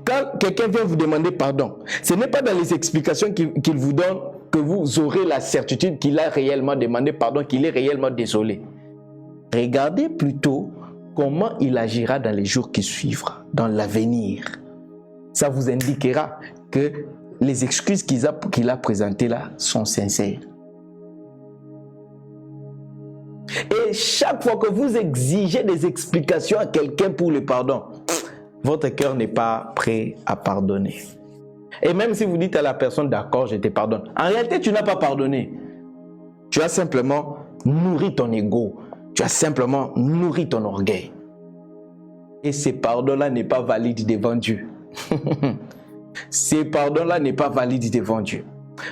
Quand quelqu'un vient vous demander pardon, ce n'est pas dans les explications qu'il vous donne que vous aurez la certitude qu'il a réellement demandé pardon, qu'il est réellement désolé. Regardez plutôt comment il agira dans les jours qui suivent, dans l'avenir. Ça vous indiquera que les excuses qu'il a présentées là sont sincères. Et chaque fois que vous exigez des explications à quelqu'un pour le pardon, votre cœur n'est pas prêt à pardonner. Et même si vous dites à la personne, d'accord, je te pardonne, en réalité, tu n'as pas pardonné. Tu as simplement nourri ton ego. Tu as simplement nourri ton orgueil. Et ce pardon-là n'est pas valide devant Dieu. Ce pardon-là n'est pas valide devant Dieu.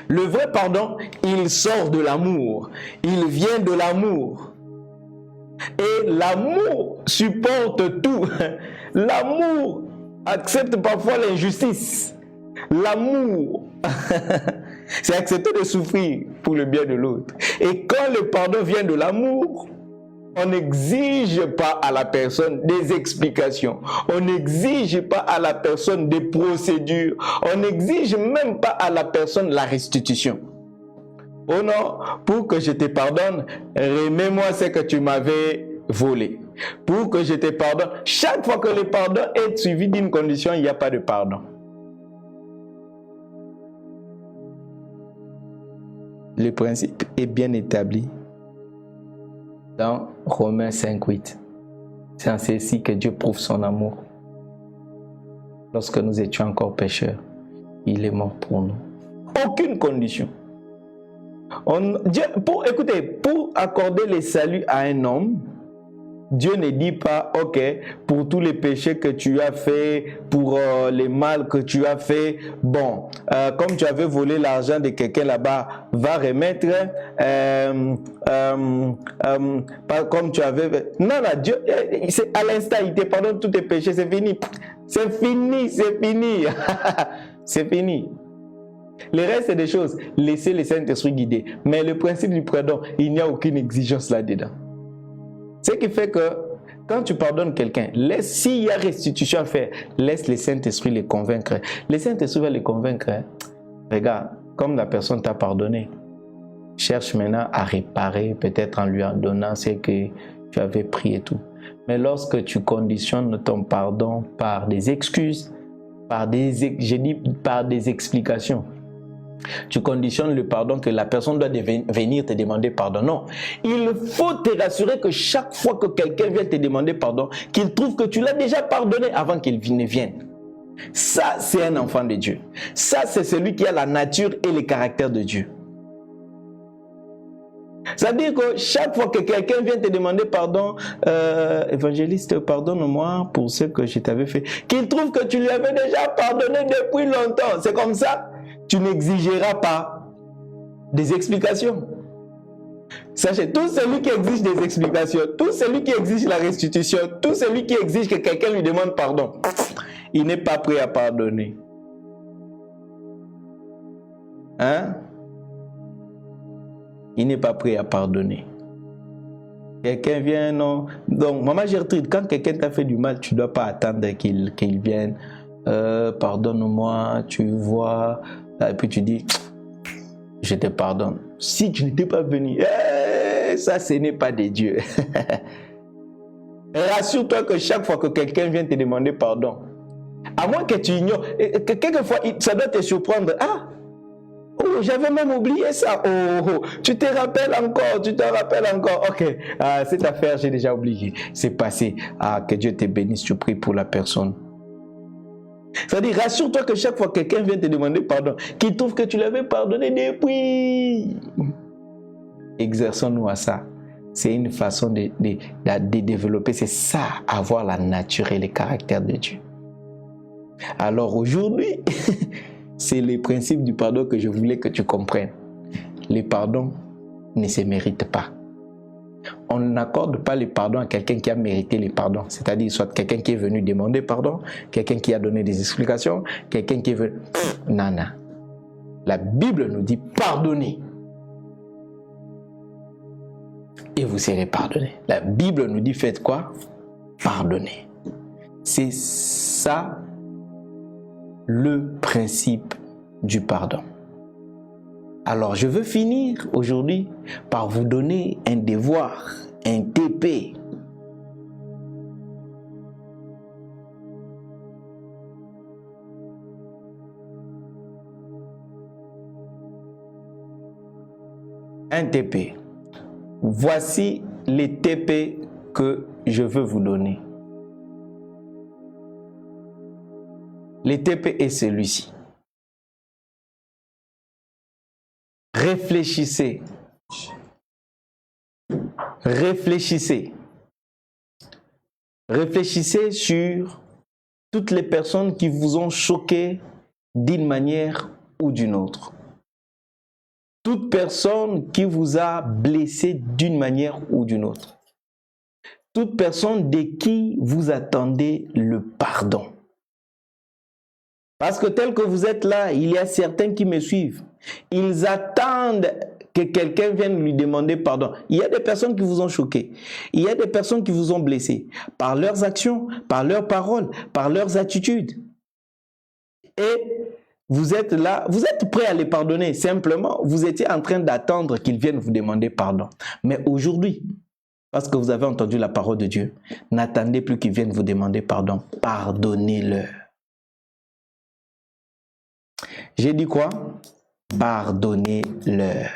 Le vrai pardon, il sort de l'amour. Il vient de l'amour. Et l'amour supporte tout. L'amour accepte parfois l'injustice. L'amour, c'est accepter de souffrir pour le bien de l'autre. Et quand le pardon vient de l'amour, on n'exige pas à la personne des explications. On n'exige pas à la personne des procédures. On n'exige même pas à la personne la restitution. Oh non, pour que je te pardonne, remets-moi ce que tu m'avais volé. Pour que je te pardonne, chaque fois que le pardon est suivi d'une condition, il n'y a pas de pardon. Le principe est bien établi dans Romains 5:8. C'est en ceci que Dieu prouve son amour. Lorsque nous étions encore pécheurs, il est mort pour nous. Aucune condition. Écoutez, pour accorder le salut à un homme, Dieu ne dit pas, ok, pour tous les péchés que tu as fait, pour les mal que tu as fait, bon, comme tu avais volé l'argent de quelqu'un là-bas, va remettre, pas comme tu avais... Non, Dieu, à l'instant, il te pardonne tous tes péchés, c'est fini. C'est fini, c'est fini. C'est fini. Le reste des choses, laissez le Saint-Esprit guider. Mais le principe du pardon, il n'y a aucune exigence là-dedans. Ce qui fait que quand tu pardonnes quelqu'un, s'il y a restitution à faire, laisse le Saint-Esprit les convaincre. Le Saint-Esprit va les convaincre. Regarde, comme la personne t'a pardonné, cherche maintenant à réparer, peut-être en lui en donnant ce que tu avais pris et tout. Mais lorsque tu conditionnes ton pardon par des excuses, par des explications, tu conditionnes le pardon que la personne doit venir te demander pardon. Non, il faut te rassurer que chaque fois que quelqu'un vient te demander pardon, qu'il trouve que tu l'as déjà pardonné avant qu'il ne vienne. Ça, c'est un enfant de Dieu. Ça, c'est celui qui a la nature et le caractère de Dieu. Ça veut dire que chaque fois que quelqu'un vient te demander pardon, évangéliste, pardonne-moi pour ce que je t'avais fait, qu'il trouve que tu lui avais déjà pardonné depuis longtemps. C'est comme ça. Tu n'exigeras pas des explications. Sachez, tout celui qui exige des explications, tout celui qui exige la restitution, tout celui qui exige que quelqu'un lui demande pardon, il n'est pas prêt à pardonner. Hein? Il n'est pas prêt à pardonner. Quelqu'un vient, non. Donc, maman Gertrude, quand quelqu'un t'a fait du mal, tu ne dois pas attendre qu'il vienne. Pardonne-moi, tu vois. Et puis tu dis, je te pardonne. Si tu n'étais pas venu, ça, ce n'est pas de Dieu. Rassure-toi que chaque fois que quelqu'un vient te demander pardon, à moins que tu ignores, quelquefois, ça doit te surprendre. Ah! Oh, j'avais même oublié ça. Oh, tu te rappelles encore, tu te rappelles encore. Ok, cette affaire, j'ai déjà oublié. C'est passé. Que Dieu te bénisse, tu pries pour la personne. C'est-à-dire, rassure-toi que chaque fois que quelqu'un vient te demander pardon, qu'il trouve que tu l'avais pardonné depuis. Exerçons-nous à ça. C'est une façon de développer. C'est ça, avoir la nature et le caractère de Dieu. Alors aujourd'hui, c'est les principes du pardon que je voulais que tu comprennes. Les pardons ne se méritent pas. On n'accorde pas le pardon à quelqu'un qui a mérité le pardon. C'est-à-dire soit quelqu'un qui est venu demander pardon, quelqu'un qui a donné des explications, quelqu'un qui est venu... Non, non. La Bible nous dit pardonnez. Et vous serez pardonnés. La Bible nous dit faites quoi? Pardonnez. C'est ça le principe du pardon. Alors, je veux finir aujourd'hui par vous donner un devoir, un TP. Un TP. Voici les TP que je veux vous donner. Le TP est celui-ci. Réfléchissez. Réfléchissez. Réfléchissez sur toutes les personnes qui vous ont choqué d'une manière ou d'une autre. Toute personne qui vous a blessé d'une manière ou d'une autre. Toute personne de qui vous attendez le pardon. Parce que tel que vous êtes là, il y a certains qui me suivent. Ils attendent que quelqu'un vienne lui demander pardon. Il y a des personnes qui vous ont choqué. Il y a des personnes qui vous ont blessé par leurs actions, par leurs paroles, par leurs attitudes. Et vous êtes là, vous êtes prêt à les pardonner. Simplement, vous étiez en train d'attendre qu'ils viennent vous demander pardon. Mais aujourd'hui, parce que vous avez entendu la parole de Dieu, n'attendez plus qu'ils viennent vous demander pardon. Pardonnez-leur. J'ai dit quoi? Pardonnez-leur.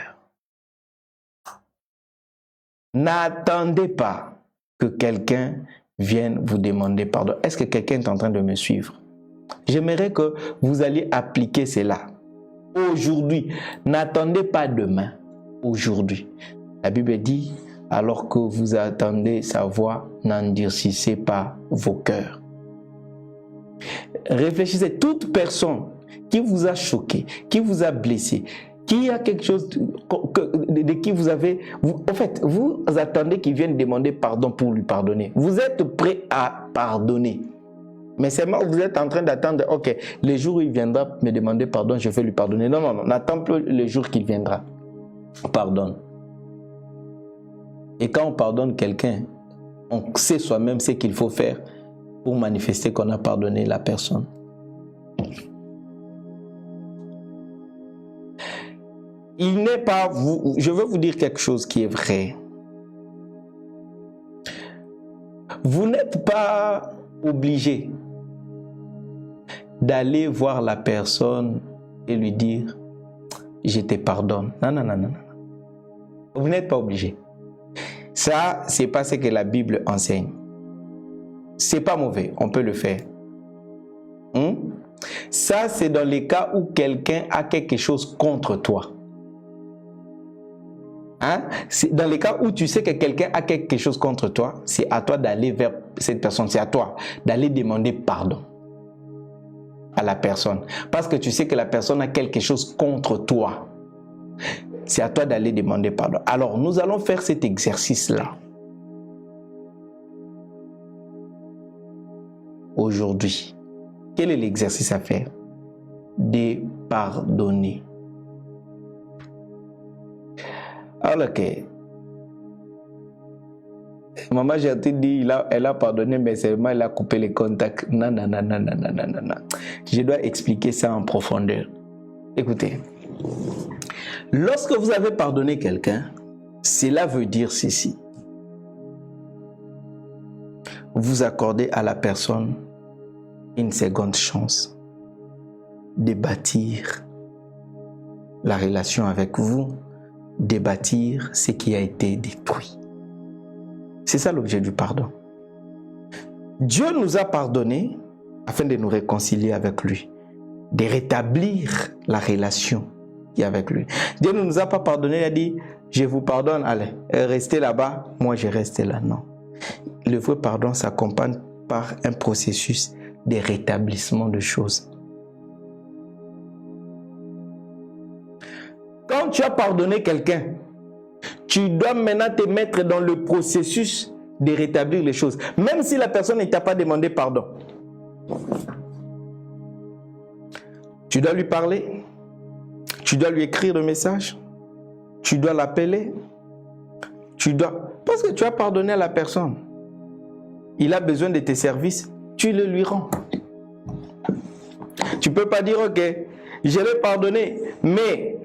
N'attendez pas que quelqu'un vienne vous demander pardon. Est-ce que quelqu'un est en train de me suivre? J'aimerais que vous alliez appliquer cela. Aujourd'hui, n'attendez pas demain. Aujourd'hui. La Bible dit, alors que vous attendez sa voix, n'endurcissez pas vos cœurs. Réfléchissez, toute personne qui vous a choqué, qui vous a blessé, qui a quelque chose de qui vous avez... en fait, vous attendez qu'il vienne demander pardon pour lui pardonner. Vous êtes prêt à pardonner. Mais seulement vous êtes en train d'attendre, ok, le jour où il viendra me demander pardon, je vais lui pardonner. Non, non, non, n'attends plus le jour qu'il viendra. Pardonne. Et quand on pardonne quelqu'un, on sait soi-même ce qu'il faut faire pour manifester qu'on a pardonné la personne. Il n'est pas vous. Je veux vous dire quelque chose qui est vrai. Vous n'êtes pas obligé d'aller voir la personne et lui dire je te pardonne. Non, non, non, non. Vous n'êtes pas obligé. Ça, c'est pas ce que la Bible enseigne. C'est pas mauvais, on peut le faire. Ça, c'est dans les cas où quelqu'un a quelque chose contre toi. C'est dans les cas où tu sais que quelqu'un a quelque chose contre toi, c'est à toi d'aller vers cette personne, c'est à toi d'aller demander pardon à la personne. Parce que tu sais que la personne a quelque chose contre toi. c'est à toi d'aller demander pardon. Alors, nous allons faire cet exercice-là. Aujourd'hui, quel est l'exercice à faire? De pardonner. Alors, ok. Maman, j'ai dit, elle a pardonné, mais seulement elle a coupé les contacts. Non, non, non, non, non, non, non, non, non. Je dois expliquer ça en profondeur. Écoutez, lorsque vous avez pardonné quelqu'un, cela veut dire ceci. Vous accordez à la personne une seconde chance de bâtir la relation avec vous, de bâtir ce qui a été détruit. C'est ça l'objet du pardon. Dieu nous a pardonné afin de nous réconcilier avec lui, de rétablir la relation qu'il y a avec lui. Dieu ne nous a pas pardonné, il a dit, je vous pardonne, allez, restez là-bas, moi je reste là. Non. Le vrai pardon s'accompagne par un processus de rétablissement de choses. Quand tu as pardonné quelqu'un, tu dois maintenant te mettre dans le processus de rétablir les choses. Même si la personne ne t'a pas demandé pardon. Tu dois lui parler. Tu dois lui écrire le message. Tu dois l'appeler. Parce que tu as pardonné à la personne. Il a besoin de tes services. Tu le lui rends. Tu ne peux pas dire, ok, je l'ai pardonné, mais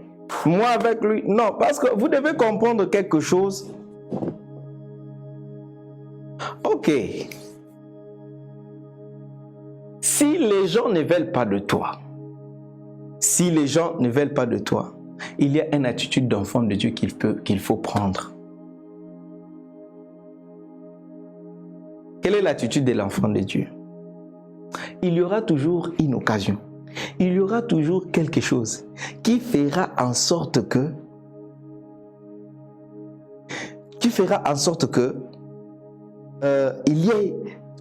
moi avec lui, non, parce que vous devez comprendre quelque chose. Ok. Si les gens ne veulent pas de toi, il y a une attitude d'enfant de Dieu qu'il faut prendre. Quelle est l'attitude de l'enfant de Dieu? Il y aura toujours une occasion. Il y aura toujours quelque chose qui fera en sorte que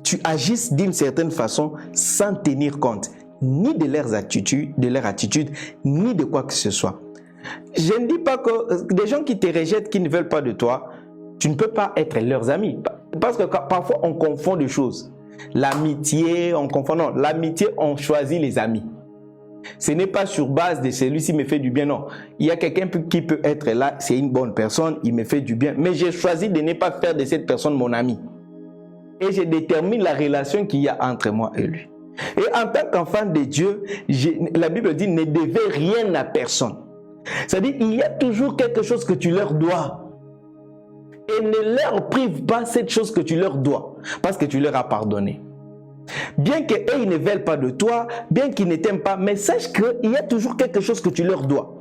tu agisses d'une certaine façon sans tenir compte ni de leurs attitudes, ni de quoi que ce soit. Je ne dis pas que des gens qui te rejettent, qui ne veulent pas de toi, tu ne peux pas être leurs amis. Parce que parfois on confond des choses. L'amitié, non, l'amitié, on choisit les amis. Ce n'est pas sur base de celui-ci me fait du bien, non. Il y a quelqu'un qui peut être là, c'est une bonne personne, il me fait du bien, mais j'ai choisi de ne pas faire de cette personne mon ami. Et je détermine la relation qu'il y a entre moi et lui. Et en tant qu'enfant de Dieu, la Bible dit ne devez rien à personne. C'est-à-dire il y a toujours quelque chose que tu leur dois. Et ne leur prive pas cette chose que tu leur dois, parce que tu leur as pardonné. Bien qu'eux, ils ne veulent pas de toi, bien qu'ils ne t'aiment pas, mais sache qu'il y a toujours quelque chose que tu leur dois.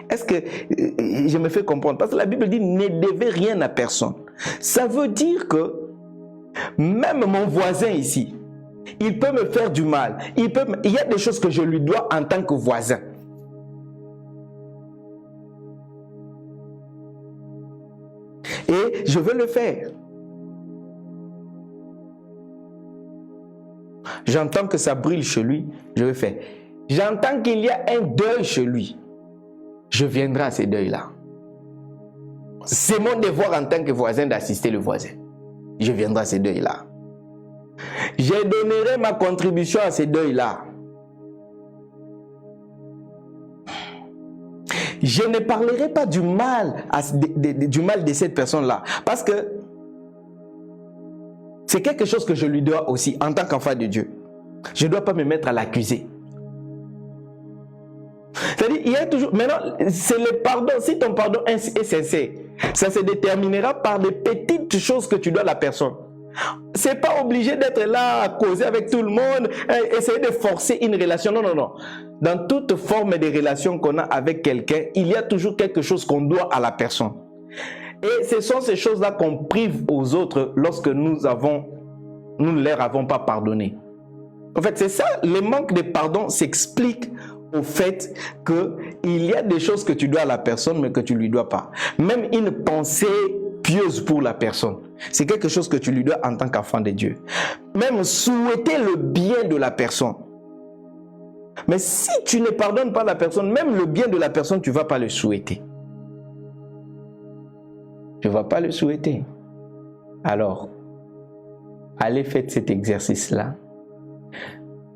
Est-ce que je me fais comprendre? Parce que la Bible dit ne devez rien à personne. Ça veut dire que même mon voisin ici, il peut me faire du mal. Il y a des choses que je lui dois en tant que voisin. Et je veux le faire. J'entends que ça brûle chez lui, je vais faire. J'entends qu'il y a un deuil chez lui. Je viendrai à ce deuil-là. C'est mon devoir en tant que voisin d'assister le voisin. Je viendrai à ce deuil-là. Je donnerai ma contribution à ce deuil-là. Je ne parlerai pas du mal, de cette personne-là. Parce que c'est quelque chose que je lui dois aussi en tant qu'enfant de Dieu. Je ne dois pas me mettre à l'accuser. C'est-à-dire, il y a toujours... Maintenant, c'est le pardon. Si ton pardon est sincère, ça se déterminera par des petites choses que tu dois à la personne. C'est pas obligé d'être là à causer avec tout le monde, essayer de forcer une relation. Non, non, non. Dans toute forme de relation qu'on a avec quelqu'un, il y a toujours quelque chose qu'on doit à la personne. Et ce sont ces choses-là qu'on prive aux autres lorsque nous ne leur avons pas pardonné. En fait, c'est ça, le manque de pardon s'explique au fait qu'il y a des choses que tu dois à la personne, mais que tu ne lui dois pas. Même une pensée pieuse pour la personne, c'est quelque chose que tu lui dois en tant qu'enfant de Dieu. Même souhaiter le bien de la personne, Mais si tu ne pardonnes pas la personne, même le bien de la personne, tu ne vas pas le souhaiter. Tu ne vas pas le souhaiter. Alors, allez faire cet exercice-là.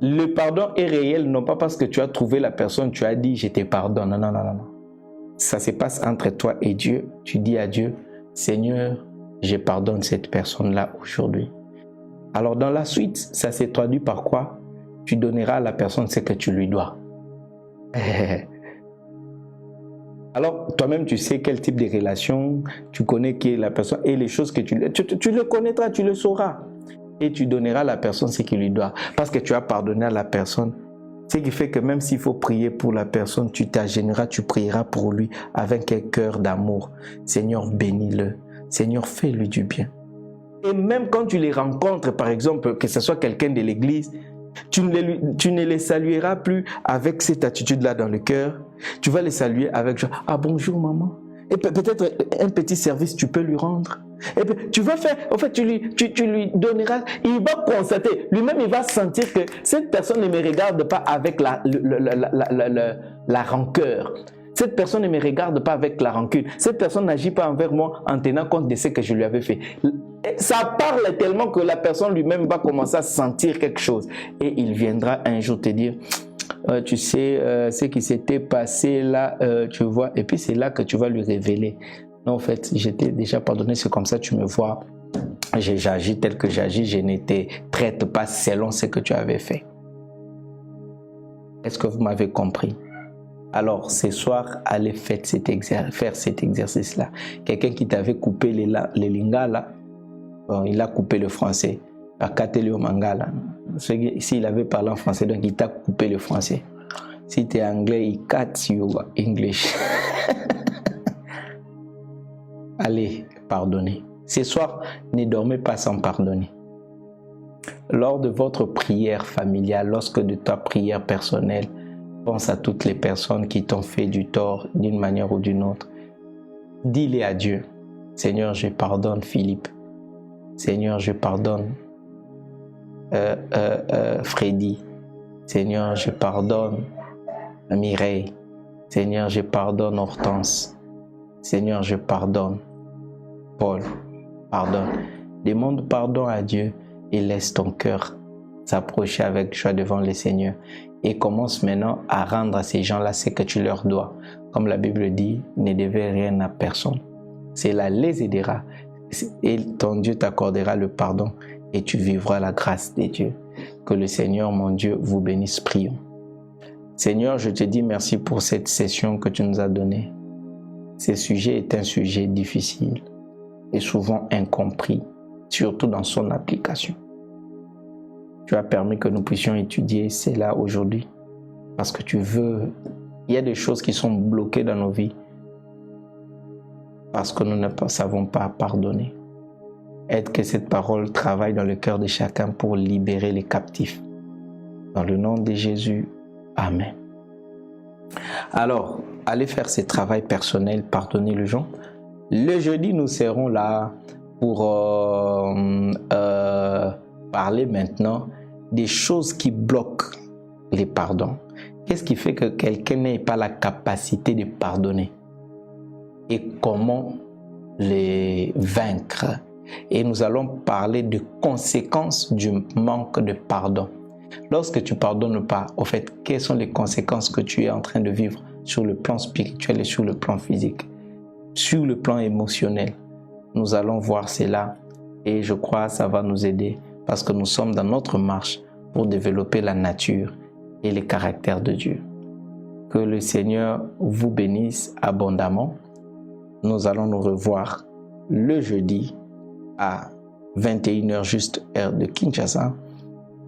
Le pardon est réel, non pas parce que tu as trouvé la personne, tu as dit « je te pardonne ». Non, non, non, non. Ça se passe entre toi et Dieu. Tu dis à Dieu « Seigneur, je pardonne cette personne-là aujourd'hui ». Alors dans la suite, ça s'est traduit par quoi? Tu donneras à la personne ce que tu lui dois. Alors toi-même, tu sais quel type de relation, tu connais qui est la personne et les choses que tu le connaîtras, tu le sauras. Et tu donneras à la personne ce qu'il lui doit. Parce que tu as pardonné à la personne. Ce qui fait que même s'il faut prier pour la personne, tu t'agéneras, tu prieras pour lui avec un cœur d'amour. Seigneur, bénis-le. Seigneur, fais-lui du bien. Et même quand tu les rencontres, par exemple, que ce soit quelqu'un de l'église, tu ne les salueras plus avec cette attitude-là dans le cœur. Tu vas les saluer avec genre, ah bonjour maman. Et peut-être un petit service tu peux lui rendre. Et puis, tu vas faire, en fait, tu lui donneras, il va constater, lui-même il va sentir que cette personne ne me regarde pas avec la rancœur. Cette personne ne me regarde pas avec la rancune. Cette personne n'agit pas envers moi en tenant compte de ce que je lui avais fait. Ça parle tellement que la personne lui-même va commencer à sentir quelque chose. Et il viendra un jour te dire, tu sais, ce qui s'était passé là, tu vois. Et puis c'est là que tu vas lui révéler. Non, en fait, j'étais déjà pardonné, c'est comme ça, tu me vois. J'agis tel que j'agis, je ne te traite pas selon ce que tu avais fait. Est-ce que vous m'avez compris? Alors, ce soir, allez faire cet exercice-là. Quelqu'un qui t'avait coupé les lingala, là, bon, il a coupé le français. Pakateli au mangala. S'il avait parlé en français, donc il t'a coupé le français. Si tu es anglais, il cut your English. Allez, pardonnez. Ce soir, ne dormez pas sans pardonner. Lors de votre prière familiale, lorsque de ta prière personnelle, pense à toutes les personnes qui t'ont fait du tort d'une manière ou d'une autre. Dis-les à Dieu. Seigneur, je pardonne Philippe. Seigneur, je pardonne Freddy. Seigneur, je pardonne Mireille. Seigneur, je pardonne Hortense. Seigneur, je pardonne Paul. Pardonne. Demande pardon à Dieu et laisse ton cœur s'approcher avec joie devant le Seigneur. Et commence maintenant à rendre à ces gens-là ce que tu leur dois. Comme la Bible dit, ne devez rien à personne. Cela les aidera. Et ton Dieu t'accordera le pardon et tu vivras la grâce de Dieu. Que le Seigneur, mon Dieu, vous bénisse. Prions. Seigneur, je te dis merci pour cette session que tu nous as donnée. Ce sujet est un sujet difficile et souvent incompris, surtout dans son application. Tu as permis que nous puissions étudier cela aujourd'hui parce que tu veux. Il y a des choses qui sont bloquées dans nos vies parce que nous ne savons pas pardonner. Aide que cette parole travaille dans le cœur de chacun pour libérer les captifs. Dans le nom de Jésus, Amen. Alors, allez faire ce travail personnel, pardonner les gens. Le jeudi, nous serons là pour parler maintenant des choses qui bloquent les pardons. Qu'est-ce qui fait que quelqu'un n'ait pas la capacité de pardonner? Et comment les vaincre? Et nous allons parler de conséquences du manque de pardon. Lorsque tu ne pardonnes pas, au fait, quelles sont les conséquences que tu es en train de vivre sur le plan spirituel et sur le plan physique, sur le plan émotionnel? Nous allons voir cela et je crois que ça va nous aider parce que nous sommes dans notre marche pour développer la nature et les caractères de Dieu. Que le Seigneur vous bénisse abondamment. Nous allons nous revoir le jeudi à 21h juste heure de Kinshasa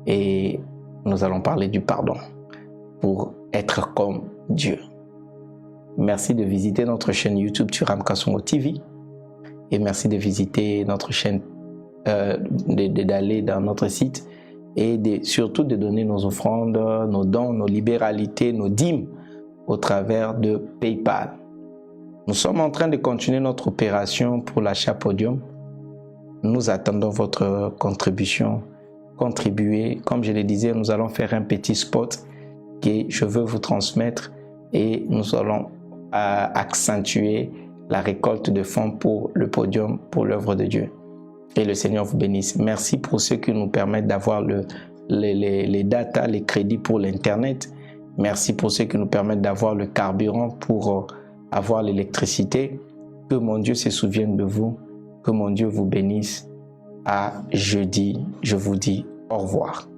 et nous allons parler du pardon pour être comme Dieu. Merci de visiter notre chaîne YouTube Thuram Kasongo TV et merci de visiter notre chaîne, d'aller dans notre site et surtout de donner nos offrandes, nos dons, nos libéralités, nos dîmes au travers de PayPal. Nous sommes en train de continuer notre opération pour l'achat podium. Nous attendons votre contribution. Contribuer, comme je le disais, nous allons faire un petit spot que je veux vous transmettre et nous allons accentuer la récolte de fonds pour le podium, pour l'œuvre de Dieu. Et le Seigneur vous bénisse. Merci pour ceux qui nous permettent d'avoir les data, les crédits pour l'Internet. Merci pour ceux qui nous permettent d'avoir le carburant pour avoir l'électricité. Que mon Dieu se souvienne de vous. Que mon Dieu vous bénisse. À jeudi, je vous dis au revoir.